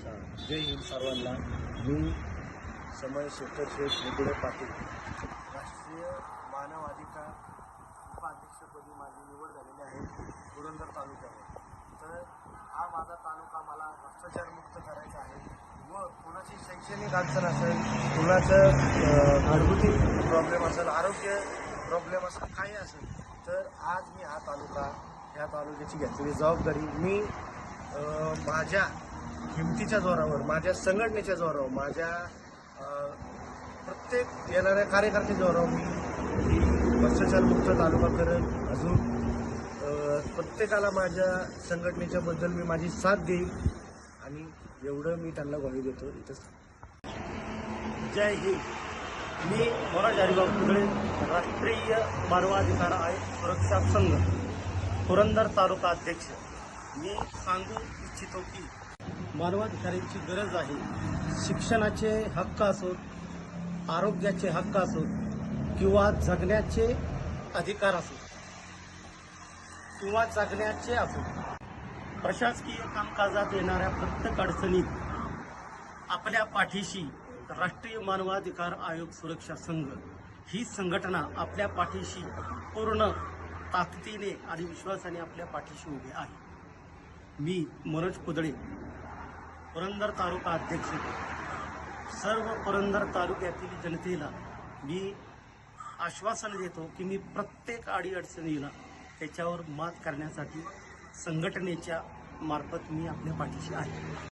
जय हिंद सर्वांना. मी समय शेखर शेठ निगुडे पाटील, राष्ट्रीय मानव अधिकार उपाध्यक्षपदी माझी निवड झालेली आहे पुरंदर तालुक्यावर. तर हा माझा तालुका मला भ्रष्टाचारमुक्त करायचा आहे व कोणाची शैक्षणिक अडचण असेल, कोणाचं घरगुती प्रॉब्लेम असेल, आरोग्य प्रॉब्लेम असेल, काही असेल, तर आज मी ह्या तालुक्याची घेतलेली जबाबदारी मी माझ्या हिमतीच्या जोरावर, माझ्या संघटनेच्या जोरावर, माझ्या प्रत्येक येणाऱ्या कार्यकर्त्याच्या जोरावर मी भ्रष्टाचारमुक्त तालुका करेन. अजून प्रत्येकाला माझ्या संघटनेच्या बद्दल मी माझी साथ देईन आणि एवढं मी त्यांना ग्वाही देतो. इथंच जय हिंद. मी मनोज हरिभाऊ कुदळे, राष्ट्रीय मानवाधिकार आयोग सुरक्षा संघ पुरंदर तालुका अध्यक्ष. मी सांगू इच्छितो की मानवाधिकारांची गरज आहे. शिक्षणाचे हक्क असोत, आरोग्याचे हक्क असोत, किंवा जगण्याचे अधिकार असोत, किंवा जगण्याचे असोत, प्रशासकीय कामकाजात येणाऱ्या प्रत्येक अडचणीत आपल्या पाठीशी राष्ट्रीय मानवाधिकार आयोग सुरक्षा संघ ही संघटना आपल्या पाठीशी पूर्ण ताकदीने आणि विश्वासाने आपल्या पाठीशी उभे आहे. मी मनोज कुदळे, पुरंदर तालुका अध्यक्ष. सर्व पुरंदर तालुक्यातील जनतेला मी आश्वासन देतो की मी प्रत्येक अडीअडचणीला त्याच्यावर मात करण्यासाठी संघटनेच्या मार्फत मी आपल्या पाठीशी आहे.